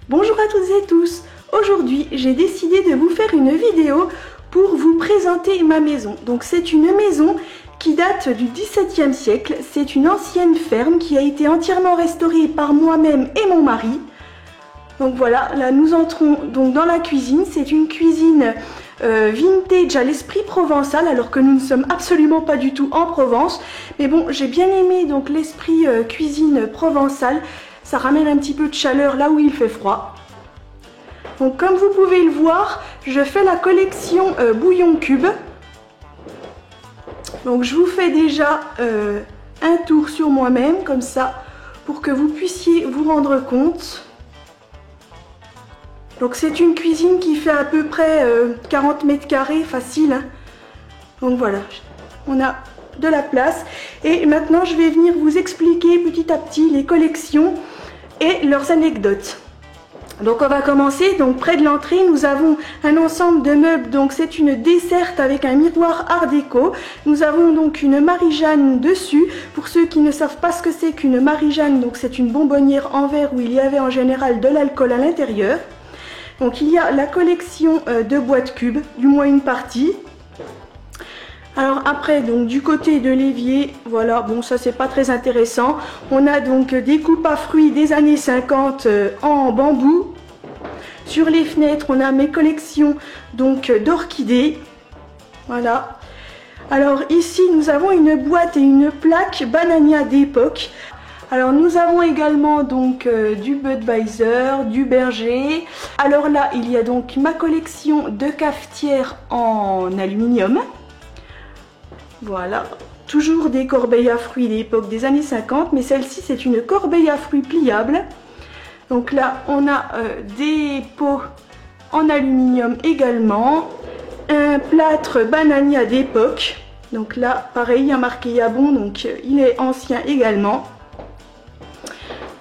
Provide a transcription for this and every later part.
Bonjour à toutes et tous. Aujourd'hui, j'ai décidé de vous faire une vidéo pour vous présenter ma maison. Donc c'est une maison qui date du XVIIe siècle. C'est une ancienne ferme qui a été entièrement restaurée par moi-même et mon mari. Donc voilà, là nous entrons donc dans la cuisine. C'est une cuisine vintage à l'esprit provençal, alors que nous ne sommes absolument pas du tout en Provence. Mais bon, j'ai bien aimé donc l'esprit cuisine provençale. Ça ramène un petit peu de chaleur là où il fait froid. Donc comme vous pouvez le voir, je fais la collection bouillon cube. Donc je vous fais déjà un tour sur moi-même comme ça pour que vous puissiez vous rendre compte. Donc c'est une cuisine qui fait à peu près 40 mètres carrés facile, hein. Donc voilà, on a de la place. Et maintenant je vais venir vous expliquer petit à petit les collections et leurs anecdotes. Donc on va commencer, donc près de l'entrée nous avons un ensemble de meubles, donc c'est une desserte avec un miroir art déco. Nous avons donc une Marie-Jeanne dessus. Pour ceux qui ne savent pas ce que c'est qu'une Marie-Jeanne, donc c'est une bonbonnière en verre où il y avait en général de l'alcool à l'intérieur. Donc il y a la collection de boîtes cubes, du moins une partie. Alors après, donc du côté de l'évier, voilà, bon ça c'est pas très intéressant. On a donc des coupes à fruits des années 50 en bambou. Sur les fenêtres, on a mes collections donc d'orchidées. Voilà. Alors ici, nous avons une boîte et une plaque Banania d'époque. Alors nous avons également donc du Budweiser, du Berger. Alors là, il y a donc ma collection de cafetières en aluminium. Voilà, toujours des corbeilles à fruits d'époque des années 50, mais celle-ci c'est une corbeille à fruits pliable. Donc là on a des pots en aluminium également, un plâtre Banania d'époque. Donc là pareil, il y a marqué Yabon, donc il est ancien également.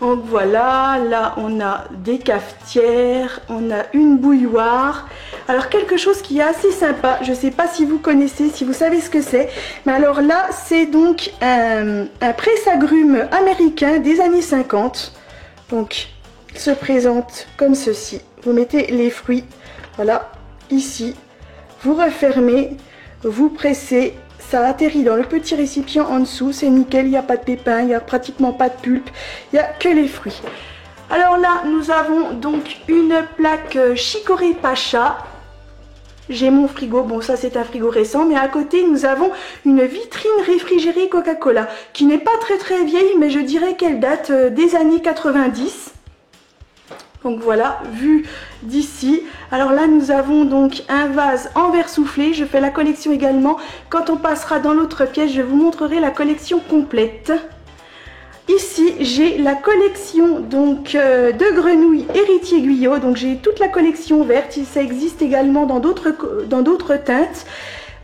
Donc voilà, là on a des cafetières, on a une bouilloire. Alors quelque chose qui est assez sympa, je ne sais pas si vous connaissez, si vous savez ce que c'est. Mais alors là, c'est donc un presse-agrumes américain des années 50. Donc il se présente comme ceci. Vous mettez les fruits, voilà, ici. Vous refermez, vous pressez. Ça atterrit dans le petit récipient en dessous, c'est nickel, il n'y a pas de pépins, il n'y a pratiquement pas de pulpe, il n'y a que les fruits. Alors là, nous avons donc une plaque Chicorée Pacha. J'ai mon frigo, bon ça c'est un frigo récent, mais à côté nous avons une vitrine réfrigérée Coca-Cola, qui n'est pas très vieille, mais je dirais qu'elle date des années 90. Donc voilà, vue d'ici. Alors là, nous avons donc un vase en verre soufflé. Je fais la collection également. Quand on passera dans l'autre pièce, je vous montrerai la collection complète. Ici, j'ai la collection donc de grenouilles héritier Guyot. Donc j'ai toute la collection verte. Ça existe également dans d'autres teintes.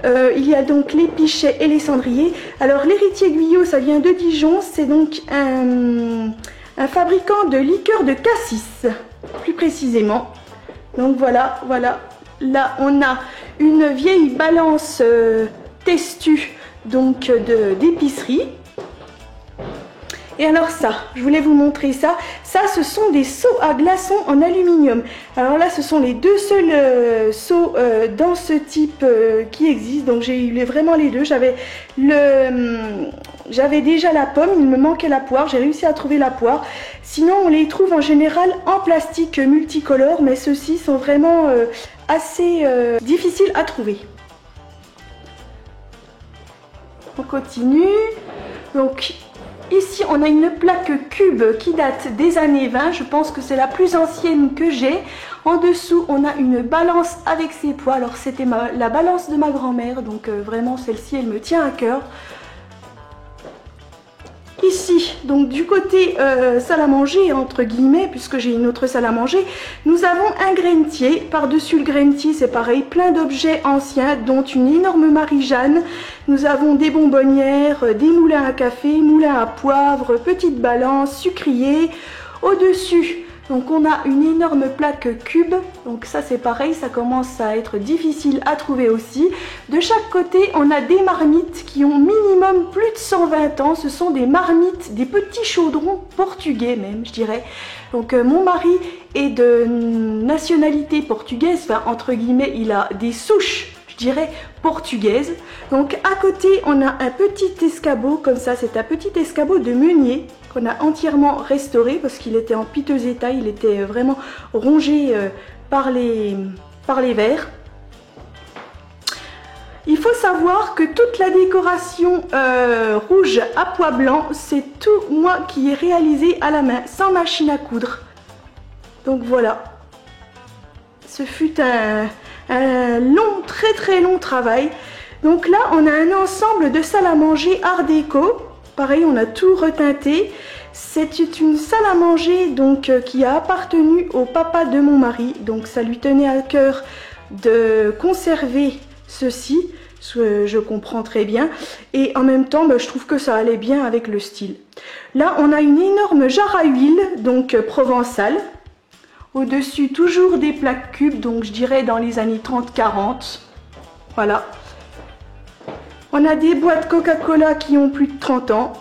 Il y a donc les pichets et les cendriers. Alors l'héritier Guyot, ça vient de Dijon. C'est donc un fabricant de liqueur de cassis, plus précisément. Donc voilà, là on a une vieille balance Testu donc d'épicerie. Et alors ça, je voulais vous montrer ça. Ça, ce sont des seaux à glaçons en aluminium. Alors là, ce sont les deux seuls seaux dans ce type qui existent. Donc j'ai eu vraiment les deux. J'avais déjà la pomme, il me manquait la poire. J'ai réussi à trouver la poire. Sinon, on les trouve en général en plastique multicolore. Mais ceux-ci sont vraiment assez difficiles à trouver. On continue. Donc ici, on a une plaque cube qui date des années 20. Je pense que c'est la plus ancienne que j'ai. En dessous, on a une balance avec ses poids. Alors, c'était la balance de ma grand-mère. Donc, vraiment, celle-ci, elle me tient à cœur. Ici, donc du côté salle à manger, entre guillemets, puisque j'ai une autre salle à manger, nous avons un grenier. Par-dessus le grenier, c'est pareil, plein d'objets anciens, dont une énorme Marie-Jeanne. Nous avons des bonbonnières, des moulins à café, moulins à poivre, petites balances, sucriers. Au-dessus, Donc on a une énorme plaque cube, donc ça c'est pareil, ça commence à être difficile à trouver aussi. De chaque côté on a des marmites qui ont minimum plus de 120 ans, ce sont des marmites, des petits chaudrons portugais même je dirais. Donc mon mari est de nationalité portugaise, enfin entre guillemets il a des souches je dirais portugaises. Donc à côté on a un petit escabeau comme ça, c'est un petit escabeau de meunier qu'on a entièrement restauré parce qu'il était en piteux état, il était vraiment rongé par les vers. Il faut savoir que toute la décoration rouge à pois blanc, c'est tout moi qui ai réalisé à la main, sans machine à coudre. Donc voilà, ce fut un long, très long travail. Donc là, on a un ensemble de salles à manger art déco. Pareil, on a tout reteinté. C'est une salle à manger donc qui a appartenu au papa de mon mari. Donc ça lui tenait à cœur de conserver ceci. Je comprends très bien. Et en même temps, je trouve que ça allait bien avec le style. Là, on a une énorme jarre à huile, donc provençale. Au-dessus, toujours des plaques cubes, donc je dirais dans les années 30-40. Voilà. On a des boîtes Coca-Cola qui ont plus de 30 ans.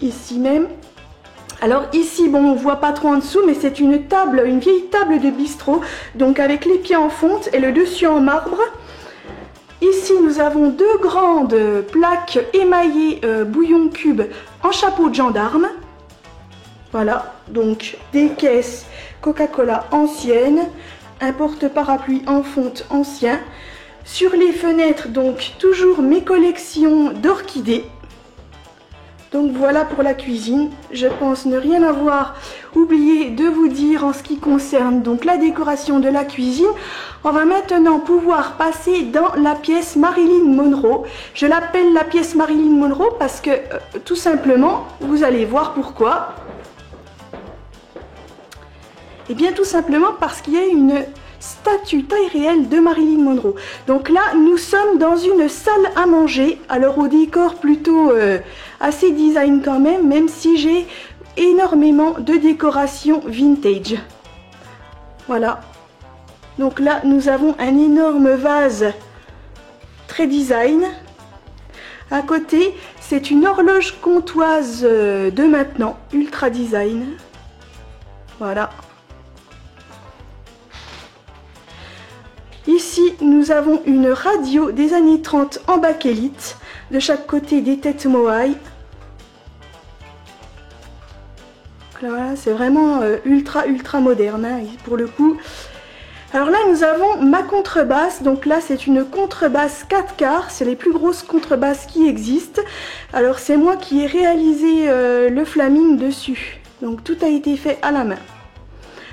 Ici même. Alors ici, bon, on voit pas trop en dessous, mais c'est une table, une vieille table de bistrot, donc avec les pieds en fonte et le dessus en marbre. Ici, nous avons deux grandes plaques émaillées bouillon cube en chapeau de gendarme. Voilà, donc des caisses Coca-Cola anciennes, un porte-parapluie en fonte ancien. Sur les fenêtres, donc toujours mes collections d'orchidées. Donc voilà pour la cuisine. Je pense ne rien avoir oublié de vous dire en ce qui concerne donc la décoration de la cuisine. On va maintenant pouvoir passer dans la pièce Marilyn Monroe. Je l'appelle la pièce Marilyn Monroe parce que tout simplement, vous allez voir pourquoi. Et bien tout simplement parce qu'il y a une statue taille réelle de Marilyn Monroe. Donc là, nous sommes dans une salle à manger. Alors au décor plutôt assez design quand même si j'ai énormément de décoration vintage. Voilà. Donc là, nous avons un énorme vase très design. À côté, c'est une horloge comptoise de maintenant, ultra design. Voilà. Ici, nous avons une radio des années 30 en bakélite, de chaque côté des têtes moaï. Voilà, c'est vraiment ultra moderne hein, pour le coup. Alors là, nous avons ma contrebasse. Donc là, c'est une contrebasse 4 quarts. C'est les plus grosses contrebasses qui existent. Alors c'est moi qui ai réalisé le flaming dessus. Donc tout a été fait à la main.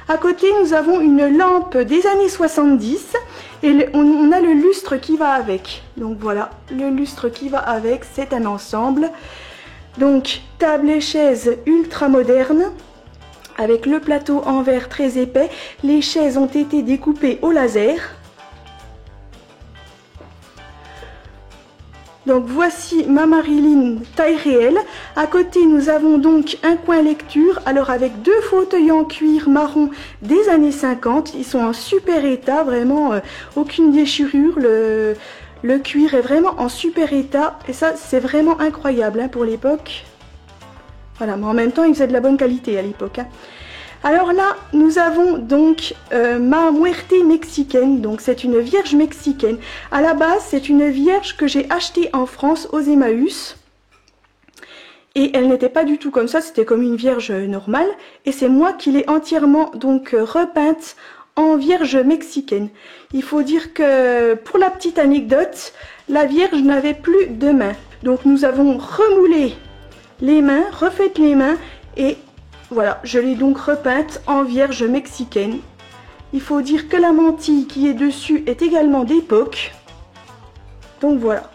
À côté, nous avons une lampe des années 70 et on a le lustre qui va avec. Donc voilà, le lustre qui va avec, c'est un ensemble. Donc, table et chaise ultra moderne avec le plateau en verre très épais. Les chaises ont été découpées au laser. Donc voici ma Marilyn taille réelle. À côté, nous avons donc un coin lecture. Alors avec deux fauteuils en cuir marron des années 50. Ils sont en super état, vraiment aucune déchirure. Le cuir est vraiment en super état. Et ça, c'est vraiment incroyable hein, pour l'époque. Voilà, mais en même temps, ils faisaient de la bonne qualité à l'époque. Hein. Alors là, nous avons donc ma muerte mexicaine, donc c'est une vierge mexicaine. À la base, c'est une vierge que j'ai achetée en France aux Emmaüs. Et elle n'était pas du tout comme ça, c'était comme une vierge normale. Et c'est moi qui l'ai entièrement donc repeinte en vierge mexicaine. Il faut dire que, pour la petite anecdote, la vierge n'avait plus de mains. Donc nous avons remoulé les mains, refait les mains et... Voilà, je l'ai donc repeinte en vierge mexicaine. Il faut dire que la mantille qui est dessus est également d'époque. Donc voilà.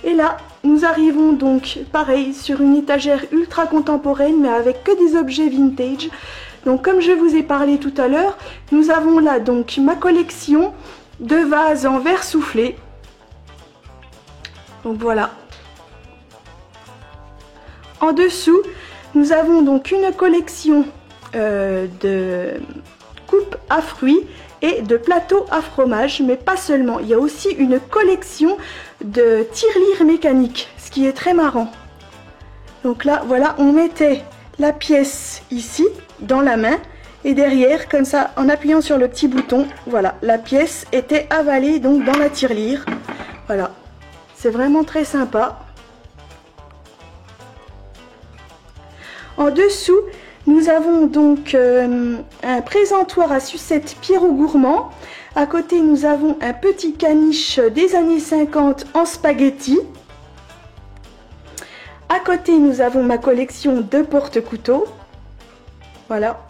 Et là, nous arrivons donc, pareil, sur une étagère ultra contemporaine, mais avec que des objets vintage. Donc comme je vous ai parlé tout à l'heure, nous avons là donc ma collection de vases en verre soufflé. Donc voilà. En dessous, nous avons donc une collection de coupe à fruits et de plateaux à fromage, mais pas seulement. Il y a aussi une collection de tirelires mécaniques, ce qui est très marrant. Donc là, voilà, on mettait la pièce ici, dans la main, et derrière, comme ça, en appuyant sur le petit bouton, voilà, la pièce était avalée donc dans la tirelire. Voilà, c'est vraiment très sympa. En dessous, nous avons donc un présentoir à sucette Pierrot Gourmand. À côté, nous avons un petit caniche des années 50 en spaghetti. À côté, nous avons ma collection de porte-couteaux. Voilà.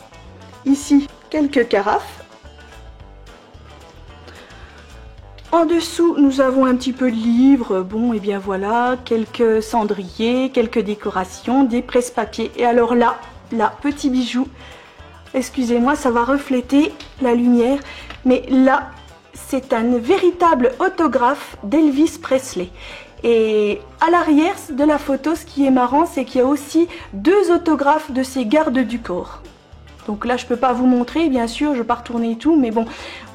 Ici, quelques carafes. En dessous, nous avons un petit peu de livres. Bon, et bien voilà, quelques cendriers, quelques décorations, des presse-papiers. Et alors là, petit bijou. Excusez-moi, ça va refléter la lumière. Mais là, c'est un véritable autographe d'Elvis Presley. Et à l'arrière de la photo, ce qui est marrant, c'est qu'il y a aussi 2 autographes de ses gardes du corps. Donc là, je peux pas vous montrer, bien sûr, je vais pas retourner et tout, mais bon,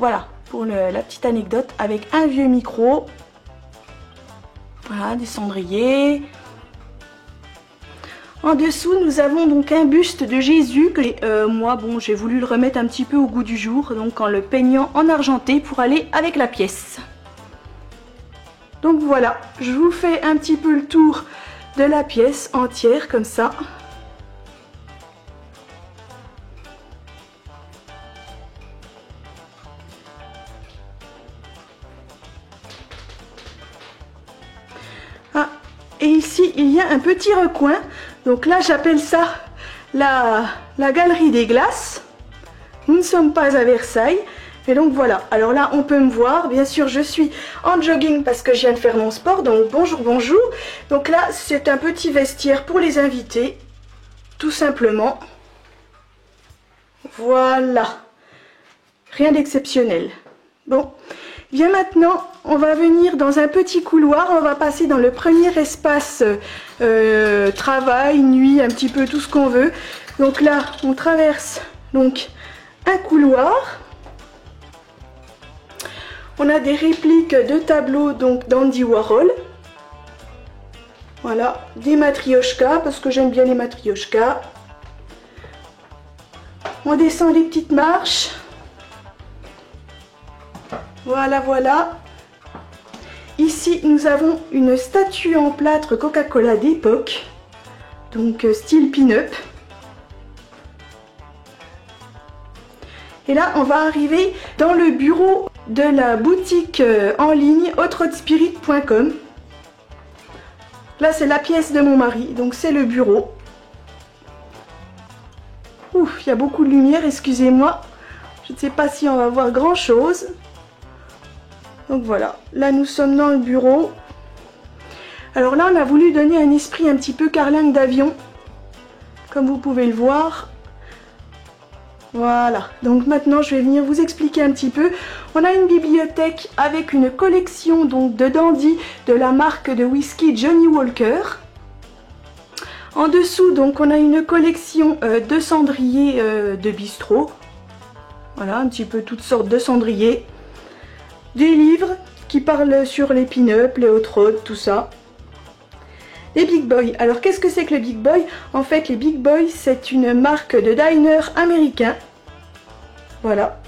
voilà, pour la petite anecdote, avec un vieux micro. Voilà, des cendriers. En dessous, nous avons donc un buste de Jésus que moi, bon, j'ai voulu le remettre un petit peu au goût du jour, donc en le peignant en argenté pour aller avec la pièce. Donc voilà, je vous fais un petit peu le tour de la pièce entière, comme ça. Ah, et ici, il y a un petit recoin. Donc là, j'appelle ça la galerie des glaces. Nous ne sommes pas à Versailles. Et donc voilà, alors là on peut me voir, bien sûr je suis en jogging parce que je viens de faire mon sport, donc bonjour bonjour. Donc là c'est un petit vestiaire pour les invités, tout simplement. Voilà, rien d'exceptionnel. Bon, bien maintenant on va venir dans un petit couloir, on va passer dans le premier espace travail, nuit, un petit peu tout ce qu'on veut. Donc là on traverse donc un couloir. On a des répliques de tableaux donc d'Andy Warhol. Voilà, des matrioshkas parce que j'aime bien les matrioshkas. On descend les petites marches. Voilà, voilà. Ici, nous avons une statue en plâtre Coca-Cola d'époque. Donc style pin-up. Et là, on va arriver dans le bureau de la boutique en ligne hotrodespirit.com. Là, c'est la pièce de mon mari, donc c'est le bureau. Ouf, il y a beaucoup de lumière, excusez-moi. Je ne sais pas si on va voir grand-chose. Donc voilà, là nous sommes dans le bureau. Alors là, on a voulu donner un esprit un petit peu carlingue d'avion, comme vous pouvez le voir. Voilà, donc maintenant je vais venir vous expliquer un petit peu. On a une bibliothèque avec une collection donc de dandy de la marque de whisky Johnny Walker. En dessous donc on a une collection de cendriers de bistrot. Voilà, un petit peu toutes sortes de cendriers. Des livres qui parlent sur les pin-up, les hot rods, tout ça. Les Big Boy. Alors qu'est-ce que c'est que le Big Boy? En fait les Big Boy c'est une marque de diner américain. Voilà.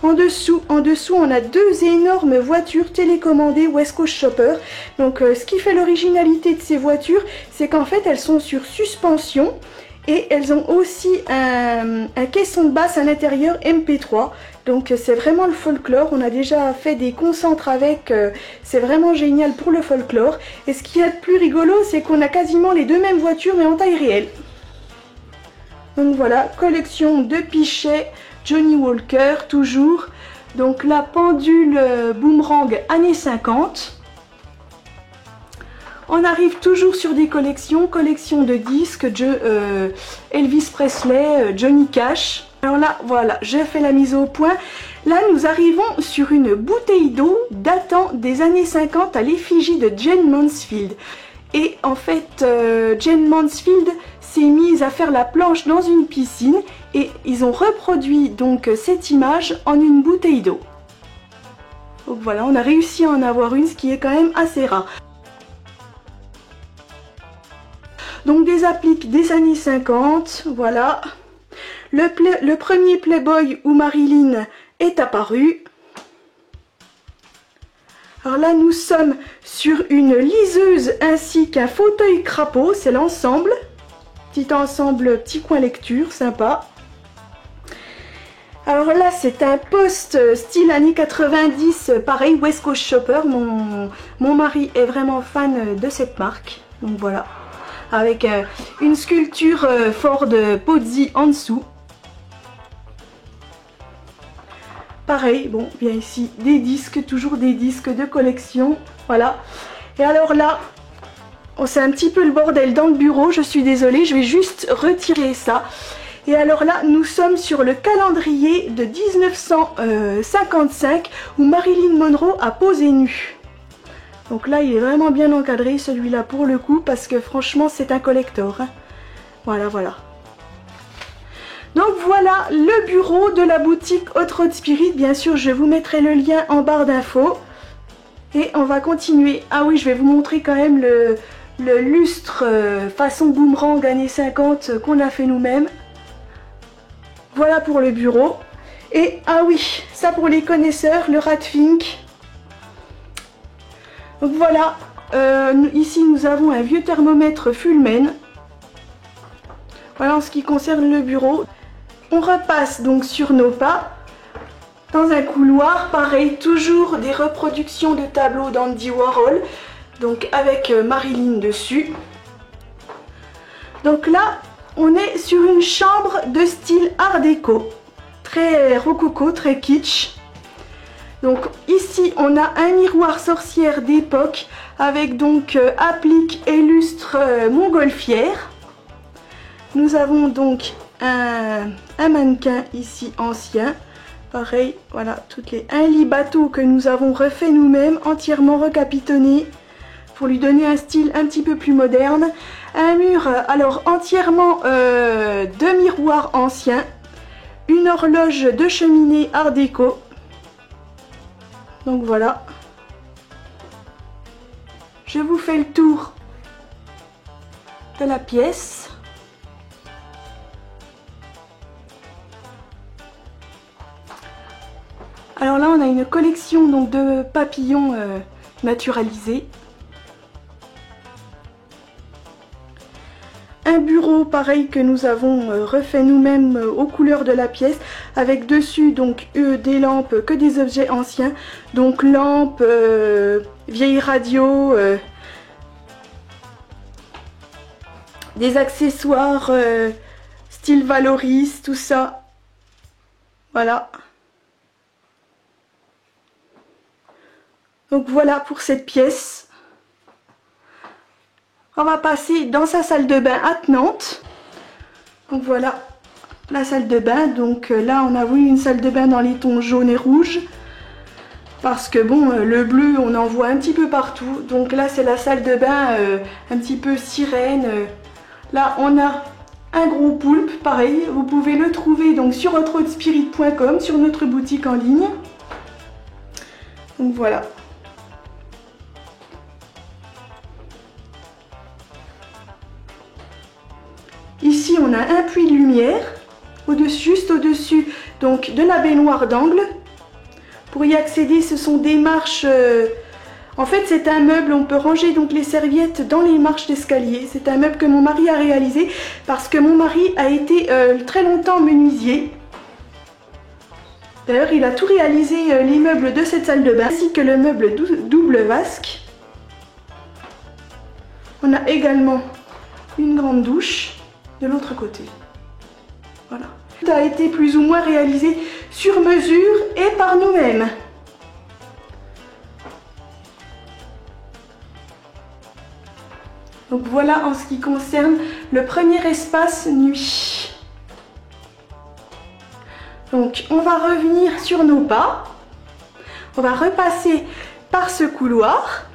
En dessous on a 2 énormes voitures télécommandées West Coast Shopper. Donc ce qui fait l'originalité de ces voitures, c'est qu'en fait elles sont sur suspension et elles ont aussi un caisson de basse à l'intérieur MP3. Donc c'est vraiment le folklore, on a déjà fait des concentres avec, c'est vraiment génial pour le folklore. Et ce qui est le plus rigolo, c'est qu'on a quasiment les 2 mêmes voitures mais en taille réelle. Donc voilà, collection de pichets, Johnny Walker, toujours. Donc la pendule boomerang années 50. On arrive toujours sur des collections de disques, Elvis Presley, Johnny Cash. Alors là, voilà, j'ai fait la mise au point. Là, nous arrivons sur une bouteille d'eau datant des années 50 à l'effigie de Jane Mansfield. Et en fait, Jayne Mansfield s'est mise à faire la planche dans une piscine et ils ont reproduit donc cette image en une bouteille d'eau. Donc voilà, on a réussi à en avoir une, ce qui est quand même assez rare. Donc des appliques des années 50, voilà. Le premier Playboy où Marilyn est apparue. Alors là, nous sommes sur une liseuse ainsi qu'un fauteuil crapaud, c'est l'ensemble. Petit ensemble, petit coin lecture, sympa. Alors là, c'est un poste style années 90, pareil, West Coast Shopper. Mon mari est vraiment fan de cette marque, donc voilà. Avec une sculpture Ford Pozzi en dessous. Pareil, bon, bien ici, des disques, toujours des disques de collection, voilà. Et alors là, oh, c'est un petit peu le bordel dans le bureau, je suis désolée, je vais juste retirer ça. Et alors là, nous sommes sur le calendrier de 1955 où Marilyn Monroe a posé nue. Donc là, il est vraiment bien encadré, celui-là, pour le coup, parce que franchement, c'est un collector. Hein. Voilà, voilà. Donc voilà le bureau de la boutique Hot Rod Spirit. Bien sûr, je vous mettrai le lien en barre d'infos. Et on va continuer. Ah oui, je vais vous montrer quand même le lustre façon boomerang années 50 qu'on a fait nous-mêmes. Voilà pour le bureau. Et ah oui, ça pour les connaisseurs, le Radfink. Donc voilà, ici nous avons un vieux thermomètre Fullman. Voilà en ce qui concerne le bureau. On repasse donc sur nos pas. Dans un couloir, pareil, toujours des reproductions de tableaux d'Andy Warhol. Donc avec Marilyn dessus. Donc là, on est sur une chambre de style art déco. Très rococo, très kitsch. Donc ici, on a un miroir sorcière d'époque avec donc applique et lustre montgolfière. Nous avons donc un mannequin ici ancien. Pareil, voilà, un lit bateau que nous avons refait nous-mêmes, entièrement recapitonné pour lui donner un style un petit peu plus moderne. Un mur, alors entièrement de miroirs anciens. Une horloge de cheminée art déco. Donc voilà. Je vous fais le tour de la pièce. Alors là, on a une collection donc de papillons naturalisés. Un bureau pareil que nous avons refait nous-mêmes aux couleurs de la pièce, avec dessus donc des lampes que des objets anciens, donc lampes, vieilles radios, des accessoires style Valoris, tout ça. Voilà. Donc voilà pour cette pièce. On va passer dans sa salle de bain attenante. Donc voilà la salle de bain. Donc là on a voulu une salle de bain dans les tons jaune et rouge. Parce que bon, le bleu on en voit un petit peu partout. Donc là c'est la salle de bain un petit peu sirène. Là on a un gros poulpe, pareil. Vous pouvez le trouver donc sur hotrodspirit.com, sur notre boutique en ligne. Donc voilà. Ici, on a un puits de lumière, juste au-dessus donc de la baignoire d'angle. Pour y accéder, ce sont des marches. En fait, c'est un meuble, on peut ranger donc les serviettes dans les marches d'escalier. C'est un meuble que mon mari a réalisé parce que mon mari a été très longtemps menuisier. D'ailleurs, il a tout réalisé, les meubles de cette salle de bain, ainsi que le meuble double vasque. On a également une grande douche de l'autre côté. Voilà. Tout a été plus ou moins réalisé sur mesure et par nous-mêmes. Donc voilà en ce qui concerne le premier espace nuit. Donc on va revenir sur nos pas. On va repasser par ce couloir.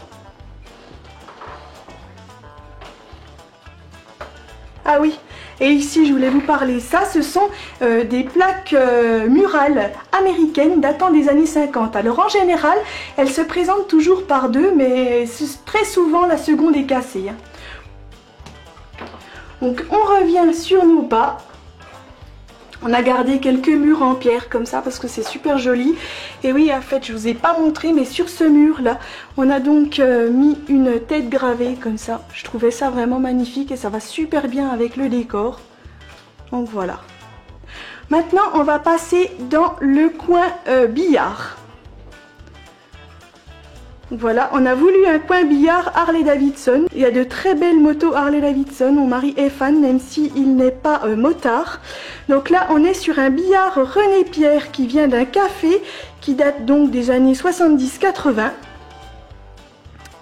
Ah oui, et ici je voulais vous parler, ça ce sont des plaques murales américaines datant des années 50. Alors en général, elles se présentent toujours par deux, mais très souvent la seconde est cassée. Donc on revient sur nos pas. On a gardé quelques murs en pierre comme ça parce que c'est super joli. Et oui, en fait, je vous ai pas montré, mais sur ce mur là, on a donc mis une tête gravée comme ça. Je trouvais ça vraiment magnifique et ça va super bien avec le décor. Donc voilà. Maintenant, on va passer dans le coin billard. Voilà, on a voulu un coin billard Harley Davidson. Il y a de très belles motos Harley Davidson. Mon mari est fan, même s'il n'est pas motard. Donc là, on est sur un billard René Pierre qui vient d'un café qui date donc des années 70-80.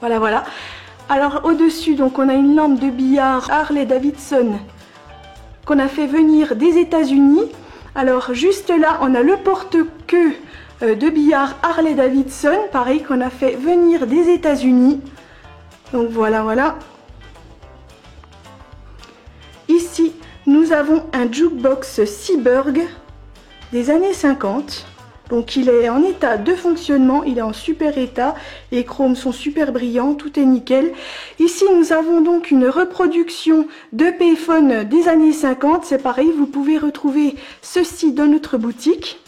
Voilà, voilà. Alors au-dessus, donc on a une lampe de billard Harley Davidson qu'on a fait venir des États-Unis. Alors juste là, on a le porte-queue de billard Harley Davidson, pareil, qu'on a fait venir des États-Unis. Donc voilà, voilà. Ici, nous avons un jukebox Seeburg des années 50. Donc il est en état de fonctionnement, il est en super état. Les chromes sont super brillants, tout est nickel. Ici, nous avons donc une reproduction de payphone des années 50. C'est pareil, vous pouvez retrouver ceci dans notre boutique.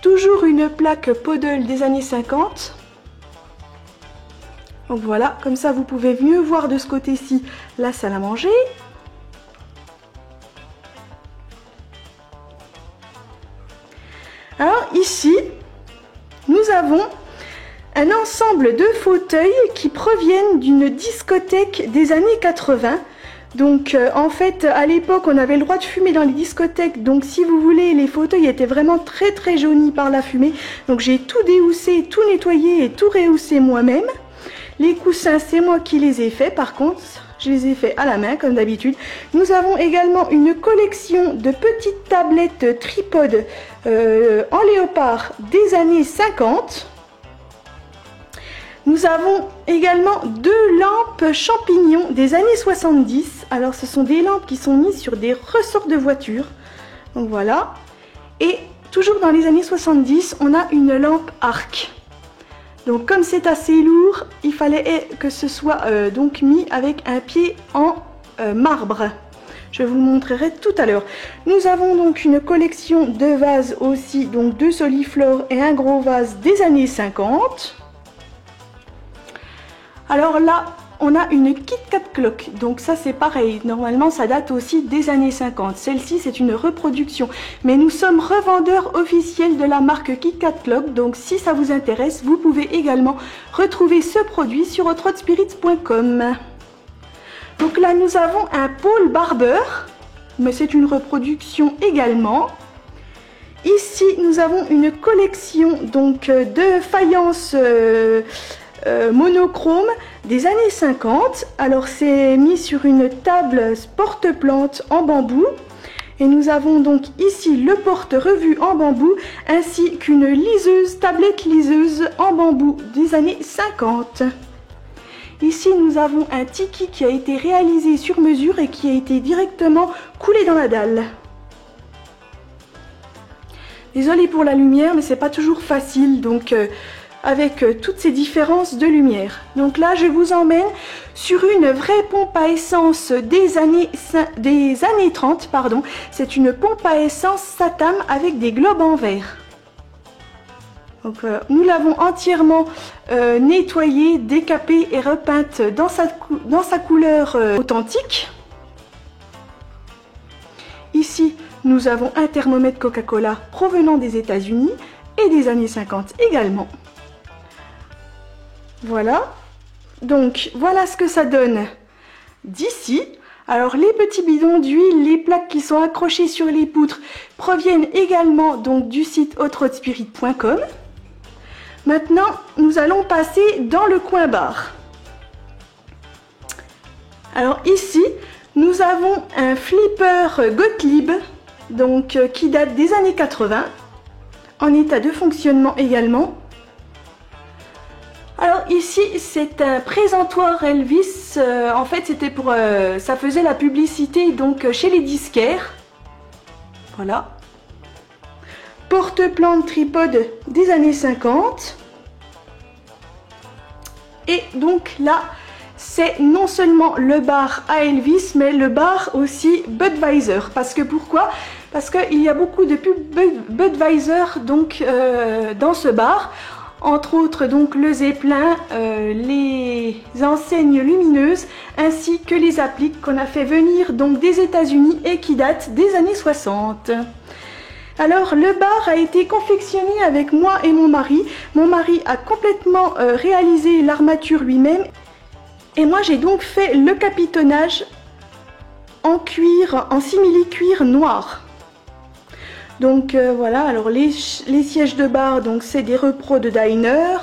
Toujours une plaque Podol des années 50. Donc voilà, comme ça vous pouvez mieux voir de ce côté-ci la salle à manger. Alors ici, nous avons un ensemble de fauteuils qui proviennent d'une discothèque des années 80. Donc en fait à l'époque on avait le droit de fumer dans les discothèques, donc si vous voulez les fauteuils étaient vraiment très très jaunis par la fumée. Donc j'ai tout déhoussé, tout nettoyé et tout réhoussé moi-même. Les coussins c'est moi qui les ai faits, par contre je les ai faits à la main comme d'habitude. Nous avons également une collection de petites tablettes tripod en léopard des années 50. Nous avons également deux lampes champignons des années 70. Alors ce sont des lampes qui sont mises sur des ressorts de voiture. Donc voilà. Et toujours dans les années 70, on a une lampe arc. Donc comme c'est assez lourd, il fallait que ce soit donc mis avec un pied en marbre. Je vous le montrerai tout à l'heure. Nous avons donc une collection de vases aussi, donc deux soliflores et un gros vase des années 50. Alors là, on a une Kit Kat Clock, donc ça c'est pareil, normalement ça date aussi des années 50. Celle-ci c'est une reproduction, mais nous sommes revendeurs officiels de la marque Kit Kat Clock, donc si ça vous intéresse, vous pouvez également retrouver ce produit sur hotrotspirits.com. Donc là nous avons un Paul Barber, mais c'est une reproduction également. Ici nous avons une collection donc de faïences monochrome des années 50. Alors c'est mis sur une table porte-plante en bambou. Et nous avons donc ici le porte-revue en bambou ainsi qu'une liseuse, tablette liseuse en bambou des années 50. Ici nous avons un tiki qui a été réalisé sur mesure et qui a été directement coulé dans la dalle. Désolée pour la lumière, mais c'est pas toujours facile, donc avec toutes ces différences de lumière. Donc là, je vous emmène sur une vraie pompe à essence des années 30, pardon. C'est une pompe à essence Satam avec des globes en verre. Donc nous l'avons entièrement nettoyée, décapée et repeinte dans sa couleur authentique. Ici, nous avons un thermomètre Coca-Cola provenant des États-Unis et des années 50 également. Voilà, donc voilà ce que ça donne d'ici. Alors les petits bidons d'huile, les plaques qui sont accrochées sur les poutres proviennent également donc du site hotrotspirit.com. Maintenant, nous allons passer dans le coin bar. Alors ici, nous avons un flipper Gottlieb, donc qui date des années 80, en état de fonctionnement également. Alors ici, c'est un présentoir Elvis. En fait, c'était pour... ça faisait la publicité donc chez les disquaires. Voilà. Porte-plante tripode des années 50. Et donc là, c'est non seulement le bar à Elvis, mais le bar aussi Budweiser. Parce que pourquoi? Parce qu'il y a beaucoup de pubs Budweiser donc, dans ce bar. Entre autres donc le Zeppelin, les enseignes lumineuses, ainsi que les appliques qu'on a fait venir donc des États-Unis et qui datent des années 60. Alors le bar a été confectionné avec moi et mon mari. Mon mari a complètement réalisé l'armature lui-même. Et moi j'ai donc fait le capitonnage en cuir, en simili-cuir noir. Donc voilà, alors les sièges de bar, donc c'est des repros de diner.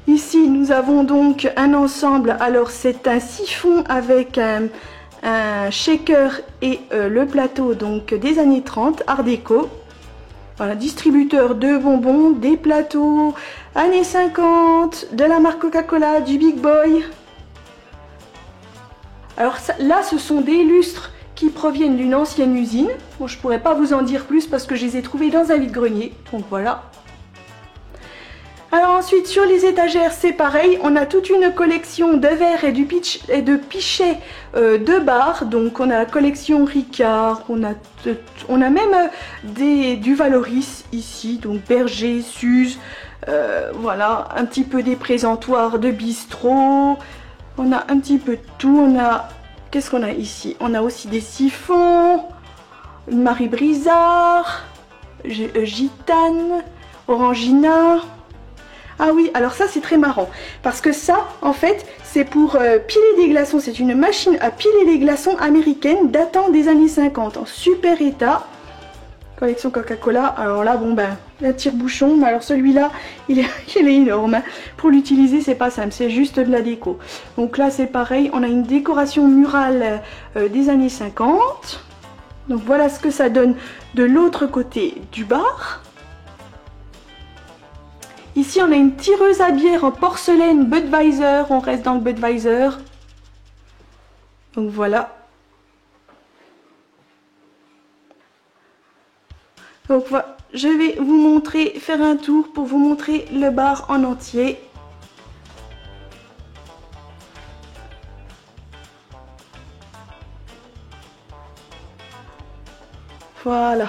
Ici nous avons donc un ensemble, alors c'est un siphon avec un shaker et le plateau donc des années 30, art déco. Voilà, distributeur de bonbons, des plateaux années 50, de la marque Coca-Cola, du Big Boy. Alors ça, là ce sont des lustres qui proviennent d'une ancienne usine. Bon, je pourrais pas vous en dire plus parce que je les ai trouvés dans un vide-grenier. Donc voilà. Alors ensuite sur les étagères c'est pareil, on a toute une collection de verres et de pichets de bar. Donc on a la collection Ricard, on a même du Valoris ici, donc Berger, Suze, voilà, un petit peu des présentoirs de bistrot, on a un petit peu de tout, on a, qu'est-ce qu'on a ici? On a aussi des siphons, une Marie Brizard, Gitane, Orangina. Ah oui, alors ça c'est très marrant, parce que ça, en fait, c'est pour piler des glaçons. C'est une machine à piler les glaçons américaine datant des années 50, en super état. Collection Coca-Cola. Alors là, bon ben, un tire-bouchon, mais alors celui-là, il est énorme. Hein. Pour l'utiliser, c'est pas simple, c'est juste de la déco. Donc là, c'est pareil, on a une décoration murale des années 50. Donc voilà ce que ça donne de l'autre côté du bar. Ici, on a une tireuse à bière en porcelaine Budweiser. On reste dans le Budweiser. Donc voilà. Donc voilà, je vais vous montrer, faire un tour pour vous montrer le bar en entier. Voilà.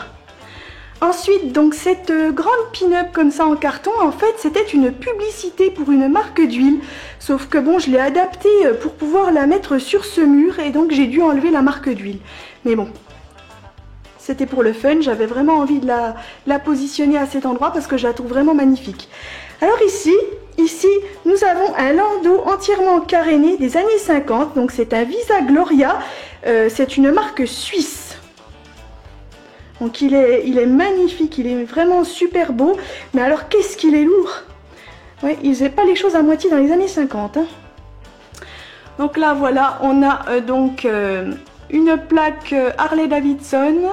Ensuite, donc cette grande pin-up comme ça en carton, en fait, c'était une publicité pour une marque d'huile. Sauf que bon, je l'ai adaptée pour pouvoir la mettre sur ce mur et donc j'ai dû enlever la marque d'huile. Mais bon, c'était pour le fun, j'avais vraiment envie de la positionner à cet endroit parce que je la trouve vraiment magnifique. Alors ici, nous avons un landau entièrement caréné des années 50. Donc c'est un Visa Gloria, c'est une marque suisse. Donc il est magnifique, il est vraiment super beau. Mais alors qu'est-ce qu'il est lourd! Ouais, ils faisaient pas les choses à moitié dans les années 50. Hein. Donc là voilà, on a donc une plaque Harley Davidson.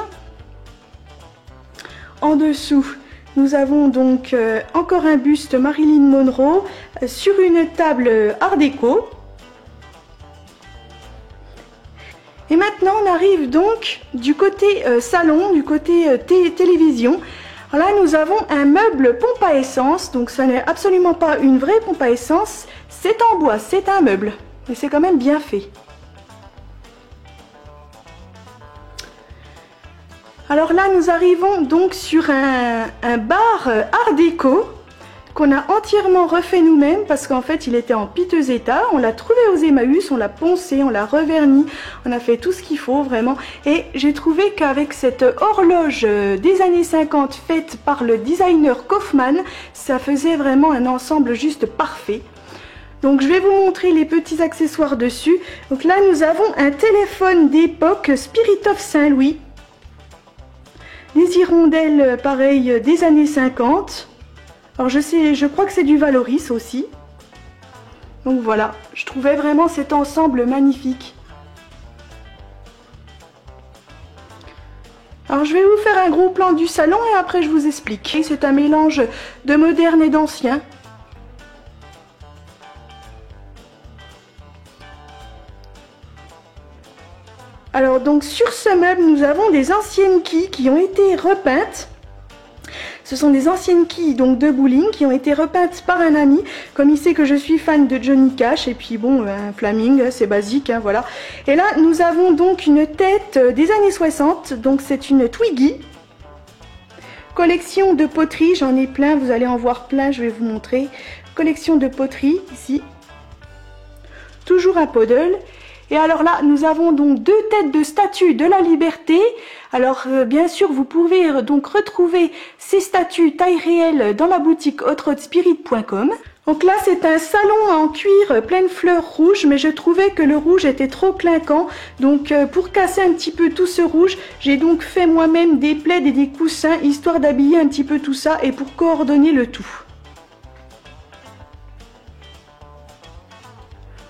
En dessous, nous avons donc encore un buste Marilyn Monroe sur une table art déco. Et maintenant on arrive donc du côté salon, du côté télévision. Alors là nous avons un meuble pompe à essence, donc ça n'est absolument pas une vraie pompe à essence, c'est en bois, c'est un meuble, mais c'est quand même bien fait. Alors là nous arrivons donc sur un bar art déco qu'on a entièrement refait nous-mêmes parce qu'en fait il était en piteux état. On l'a trouvé aux Emmaüs, on l'a poncé, on l'a reverni, on a fait tout ce qu'il faut vraiment. Et j'ai trouvé qu'avec cette horloge des années 50 faite par le designer Kaufmann, ça faisait vraiment un ensemble juste parfait. Donc je vais vous montrer les petits accessoires dessus. Donc là nous avons un téléphone d'époque Spirit of Saint-Louis. Les hirondelles pareil des années 50. Alors je crois que c'est du Valoris aussi. Donc voilà, je trouvais vraiment cet ensemble magnifique. Alors je vais vous faire un gros plan du salon et après je vous explique. C'est un mélange de moderne et d'ancien. Alors donc sur ce meuble, nous avons des anciennes quilles qui ont été repeintes. Ce sont des anciennes quilles donc de bowling qui ont été repeintes par un ami. Comme il sait que je suis fan de Johnny Cash, et puis bon, un Flaming, c'est basique, hein, voilà. Et là, nous avons donc une tête des années 60, donc c'est une Twiggy. Collection de poterie, j'en ai plein, vous allez en voir plein, je vais vous montrer. Collection de poterie, ici. Toujours un poodle. Et alors là, nous avons donc deux têtes de statues de la liberté. Alors bien sûr, vous pouvez donc retrouver ces statues taille réelle dans la boutique hotrodespirit.com. Donc là, c'est un salon en cuir plein de fleurs rouges, mais je trouvais que le rouge était trop clinquant. Donc pour casser un petit peu tout ce rouge, j'ai donc fait moi-même des plaids et des coussins, histoire d'habiller un petit peu tout ça et pour coordonner le tout.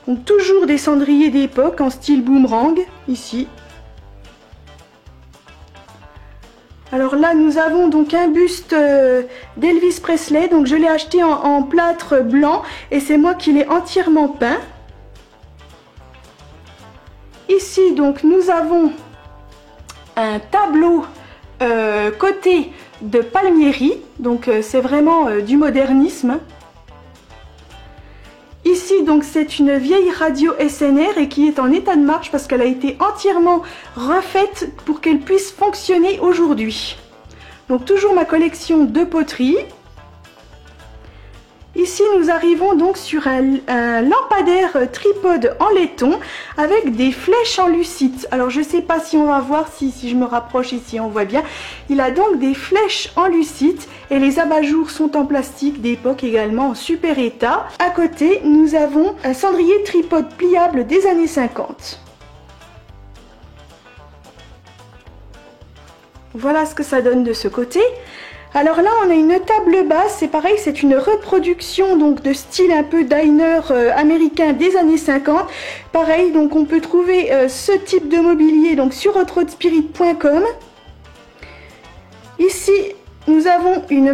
Donc toujours des cendriers d'époque en style boomerang, ici. Alors là, nous avons donc un buste d'Elvis Presley, donc je l'ai acheté en plâtre blanc et c'est moi qui l'ai entièrement peint. Ici, donc, nous avons un tableau côté de Palmieri, donc c'est vraiment du modernisme. Ici, donc, c'est une vieille radio SNR et qui est en état de marche parce qu'elle a été entièrement refaite pour qu'elle puisse fonctionner aujourd'hui. Donc, toujours ma collection de poterie. Ici, nous arrivons donc sur un lampadaire tripode en laiton avec des flèches en lucite. Alors, je ne sais pas si on va voir, si je me rapproche ici, on voit bien. Il a donc des flèches en lucite et les abat-jours sont en plastique d'époque également en super état. À côté, nous avons un cendrier tripode pliable des années 50. Voilà ce que ça donne de ce côté. Alors là, on a une table basse, c'est pareil, c'est une reproduction donc de style un peu diner américain des années 50. Pareil, donc on peut trouver ce type de mobilier donc sur hotrodespirit.com. Ici, nous avons un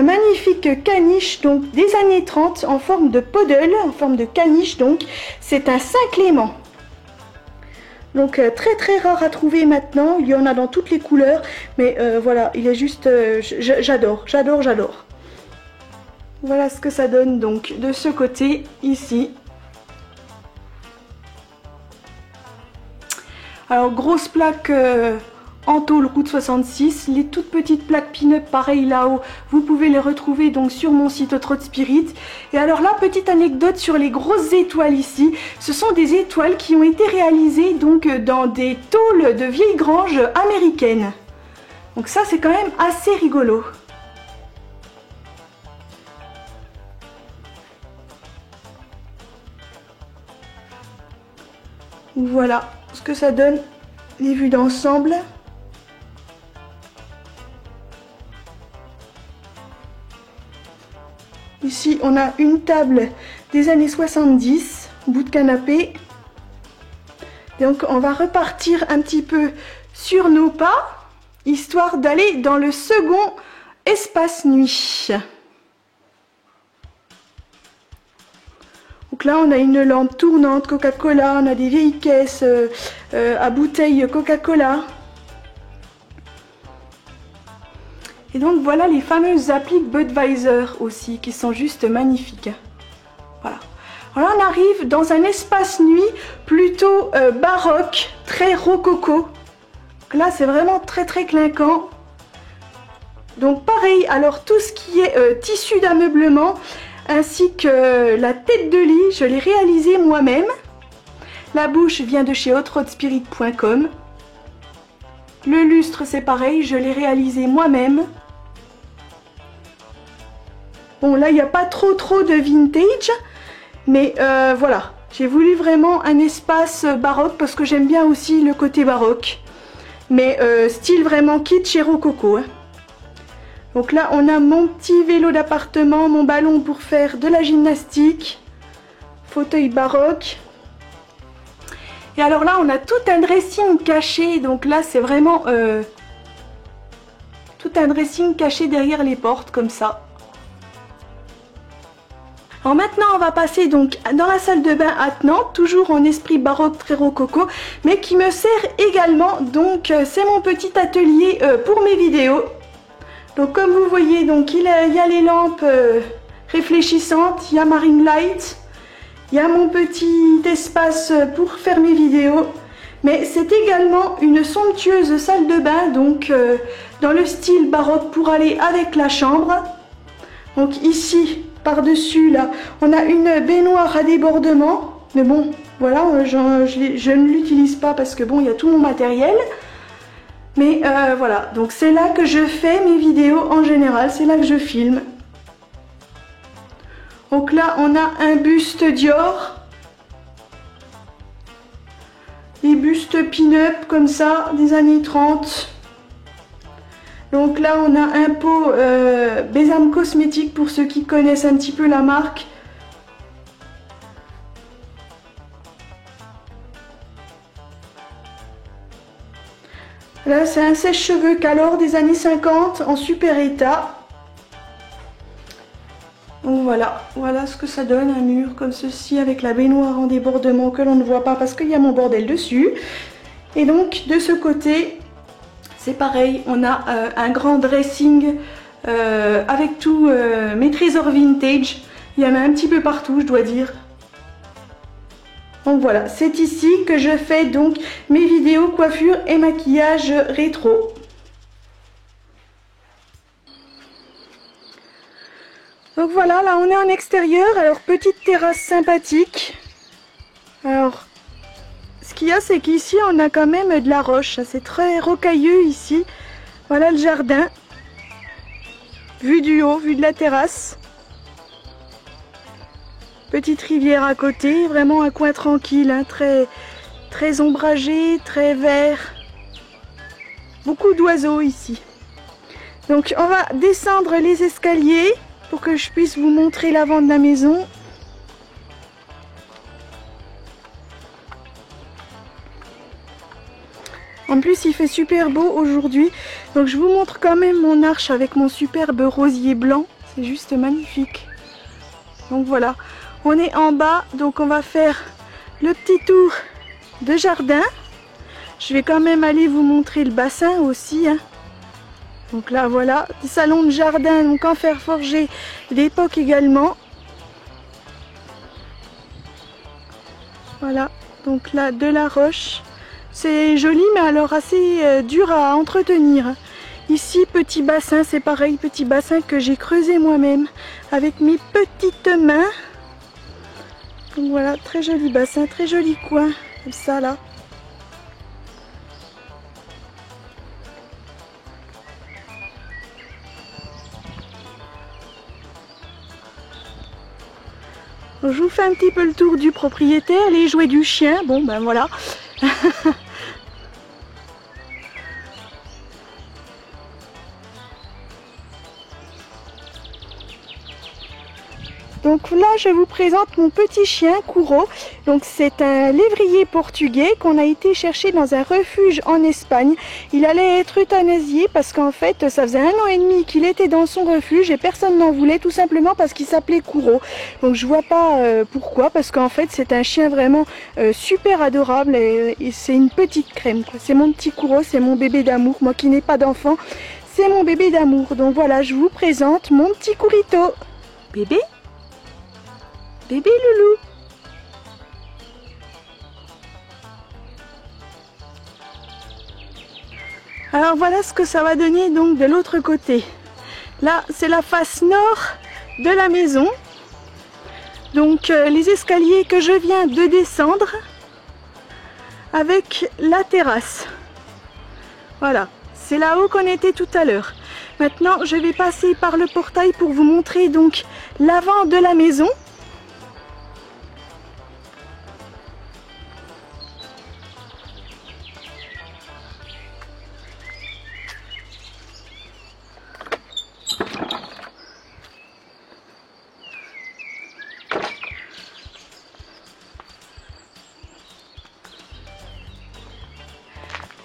magnifique caniche donc des années 30 en forme de poodle, en forme de caniche donc. C'est un Saint-Clément. Donc très très rare à trouver maintenant, il y en a dans toutes les couleurs, mais voilà, il est juste, j'adore. Voilà ce que ça donne donc de ce côté, ici. Alors grosse plaque en tôle Route 66, les toutes petites plaques pin-up pareil là-haut, vous pouvez les retrouver donc sur mon site Hot Spirit. Et alors là, petite anecdote sur les grosses étoiles ici, ce sont des étoiles qui ont été réalisées donc dans des tôles de vieilles granges américaines. Donc ça c'est quand même assez rigolo. Voilà ce que ça donne, les vues d'ensemble. Ici, on a une table des années 70, bout de canapé. Donc, on va repartir un petit peu sur nos pas, histoire d'aller dans le second espace nuit. Donc là, on a une lampe tournante Coca-Cola, on a des vieilles caisses à bouteilles Coca-Cola. Et donc voilà les fameuses appliques Budweiser aussi, qui sont juste magnifiques. Voilà. Alors on arrive dans un espace nuit plutôt baroque, très rococo. Donc là c'est vraiment très très clinquant. Donc pareil, alors tout ce qui est tissu d'ameublement, ainsi que la tête de lit, je l'ai réalisé moi-même. La bouche vient de chez hotrodespirit.com. Le lustre c'est pareil, je l'ai réalisé moi-même. Bon là il n'y a pas trop de vintage, mais voilà, j'ai voulu vraiment un espace baroque parce que j'aime bien aussi le côté baroque. Mais style vraiment kitsch et rococo. Hein. Donc là on a mon petit vélo d'appartement, mon ballon pour faire de la gymnastique, fauteuil baroque. Et alors là on a tout un dressing caché, donc là c'est vraiment tout un dressing caché derrière les portes comme ça. Alors maintenant on va passer donc dans la salle de bain attenante, toujours en esprit baroque très rococo, mais qui me sert également, donc c'est mon petit atelier pour mes vidéos. Donc comme vous voyez, donc il y a les lampes réfléchissantes, il y a ma ring light, il y a mon petit espace pour faire mes vidéos. Mais c'est également une somptueuse salle de bain, donc dans le style baroque pour aller avec la chambre. Donc ici, par-dessus, là, on a une baignoire à débordement. Mais bon, voilà, je ne l'utilise pas parce que bon, il y a tout mon matériel. Mais voilà, donc c'est là que je fais mes vidéos en général, c'est là que je filme. Donc là, on a un buste Dior. Des bustes pin-up comme ça, des années 30. Donc là, on a un pot Besame Cosmétique pour ceux qui connaissent un petit peu la marque. Là, c'est un sèche-cheveux Calor des années 50 en super état. Donc voilà, voilà ce que ça donne, un mur comme ceci avec la baignoire en débordement que l'on ne voit pas parce qu'il y a mon bordel dessus. Et donc de ce côté, c'est pareil, on a un grand dressing avec tous mes trésors vintage. Il y en a un petit peu partout, je dois dire. Donc voilà, c'est ici que je fais donc mes vidéos coiffure et maquillage rétro. Donc voilà, là on est en extérieur, alors petite terrasse sympathique. Alors, ce qu'il y a, c'est qu'ici on a quand même de la roche, c'est très rocailleux ici. Voilà le jardin, vue du haut, vue de la terrasse. Petite rivière à côté, vraiment un coin tranquille, hein, très ombragé, très vert. Beaucoup d'oiseaux ici. Donc on va descendre les escaliers pour que je puisse vous montrer l'avant de la maison. En plus il fait super beau aujourd'hui, donc je vous montre quand même mon arche avec mon superbe rosier blanc, c'est juste magnifique. Donc voilà, on est en bas, donc on va faire le petit tour de jardin. Je vais quand même aller vous montrer le bassin aussi, hein. Donc là voilà, salon de jardin, donc en fer forgé d'époque également. Voilà, donc là de la roche. C'est joli mais alors assez dur à entretenir. Ici petit bassin, c'est pareil, petit bassin que j'ai creusé moi-même avec mes petites mains. Donc voilà, très joli bassin, très joli coin, comme ça là. Je vous fais un petit peu le tour du propriétaire, les jouets du chien, bon ben voilà. Donc là je vous présente mon petit chien Kuro. Donc c'est un lévrier portugais qu'on a été chercher dans un refuge en Espagne. Il allait être euthanasié parce qu'en fait ça faisait 1 an et demi qu'il était dans son refuge et personne n'en voulait, tout simplement parce qu'il s'appelait Kuro. Donc je vois pas pourquoi, parce qu'en fait c'est un chien vraiment super adorable et c'est une petite crème. C'est mon petit Kuro, c'est mon bébé d'amour. Moi qui n'ai pas d'enfant, c'est mon bébé d'amour. Donc voilà, je vous présente mon petit Kurito. Bébé? Bébé loulou. Alors voilà ce que ça va donner donc de l'autre côté. Là c'est la face nord de la maison. Donc les escaliers que je viens de descendre avec la terrasse. Voilà, c'est là-haut qu'on était tout à l'heure. Maintenant je vais passer par le portail pour vous montrer donc l'avant de la maison.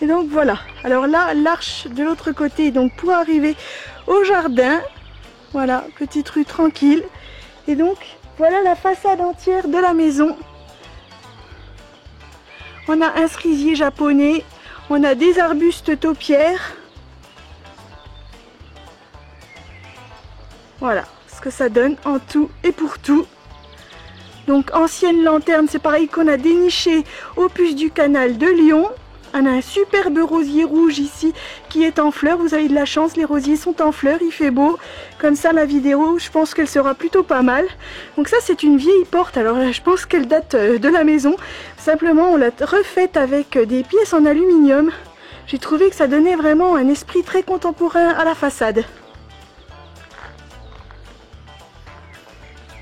Et donc voilà, alors là l'arche de l'autre côté, donc pour arriver au jardin, voilà, petite rue tranquille. Et donc Voilà la façade entière de la maison. On a un cerisier japonais, on a des arbustes taupières. Voilà ce que ça donne en tout et pour tout. Donc ancienne lanterne, c'est pareil qu'on a déniché au puce du canal de Lyon. On a un superbe rosier rouge ici qui est en fleurs. Vous avez de la chance, les rosiers sont en fleurs, il fait beau. Comme ça, la vidéo, je pense qu'elle sera plutôt pas mal. Donc ça, c'est une vieille porte. Alors je pense qu'elle date de la maison. Simplement, on l'a refaite avec des pièces en aluminium. J'ai trouvé que ça donnait vraiment un esprit très contemporain à la façade.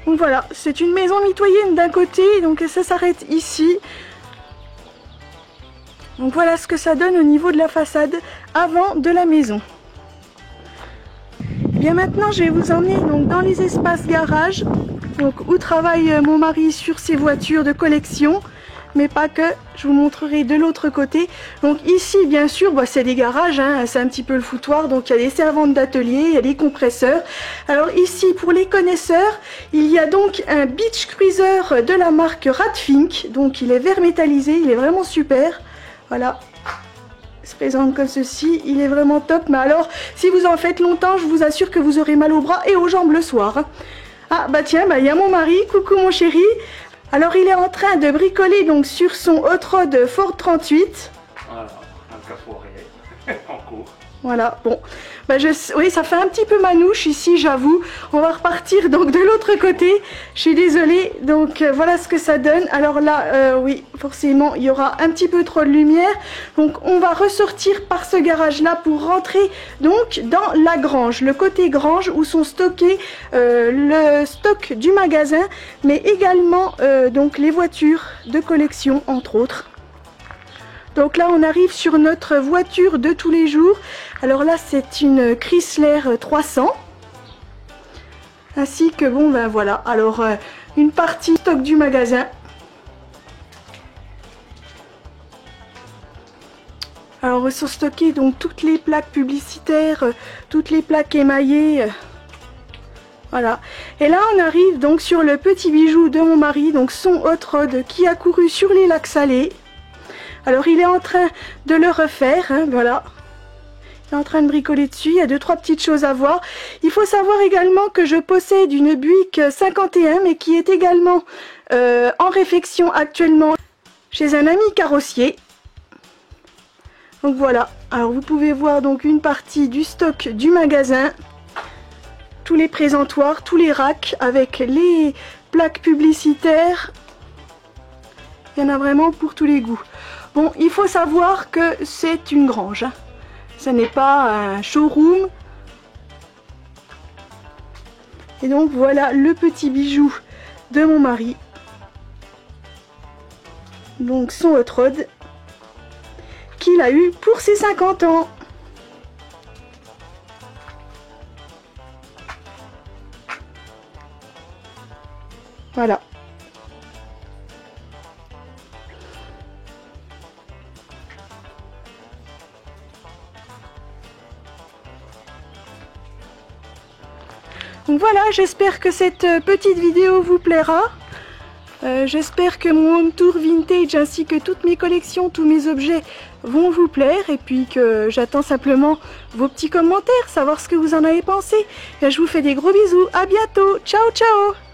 Donc voilà, c'est une maison mitoyenne d'un côté, donc ça s'arrête ici. Donc voilà ce que ça donne au niveau de la façade avant de la maison. Bien maintenant, je vais vous emmener donc dans les espaces garage, donc où travaille mon mari sur ses voitures de collection, mais pas que. Je vous montrerai de l'autre côté. Donc ici, bien sûr, c'est des garages, hein, c'est un petit peu le foutoir. Donc il y a des servantes d'atelier, il y a des compresseurs. Alors ici, pour les connaisseurs, il y a donc un beach cruiser de la marque Radfink. Donc il est vert métallisé, il est vraiment super. Voilà, il se présente comme ceci, il est vraiment top. Mais alors, si vous en faites longtemps, je vous assure que vous aurez mal aux bras et aux jambes le soir. Ah bah tiens, il y a mon mari, coucou mon chéri. Alors il est en train de bricoler donc sur son hot rod Ford 38. Voilà, un cafoiré en cours. Voilà, bon, oui, ça fait un petit peu manouche ici, j'avoue. On va repartir donc de l'autre côté. Je suis désolée, donc voilà ce que ça donne. Alors là, oui, forcément, il y aura un petit peu trop de lumière. Donc on va ressortir par ce garage-là pour rentrer donc dans la grange, le côté grange où sont stockés le stock du magasin, mais également donc les voitures de collection, entre autres. Donc là, on arrive sur notre voiture de tous les jours. Alors là, c'est une Chrysler 300. Ainsi que, bon, ben voilà. Alors, une partie stock du magasin. Alors, sont stockées donc toutes les plaques publicitaires, toutes les plaques émaillées. Voilà. Et là, on arrive donc sur le petit bijou de mon mari, donc son hot rod qui a couru sur les lacs salés. Alors il est en train de le refaire, hein, voilà. Il est en train de bricoler dessus, il y a 2-3 petites choses à voir. Il faut savoir également que je possède une Buick 51, mais qui est également en réfection actuellement chez un ami carrossier. Donc voilà, alors vous pouvez voir donc une partie du stock du magasin. Tous les présentoirs, tous les racks avec les plaques publicitaires. Il y en a vraiment pour tous les goûts. Bon, il faut savoir que c'est une grange. Ce n'est pas un showroom. Et donc voilà le petit bijou de mon mari. Donc son hot rod qu'il a eu pour ses 50 ans. Voilà. Donc voilà, j'espère que cette petite vidéo vous plaira. J'espère que mon home tour vintage ainsi que toutes mes collections, tous mes objets vont vous plaire. Et puis que j'attends simplement vos petits commentaires, savoir ce que vous en avez pensé. Et je vous fais des gros bisous, à bientôt, ciao ciao.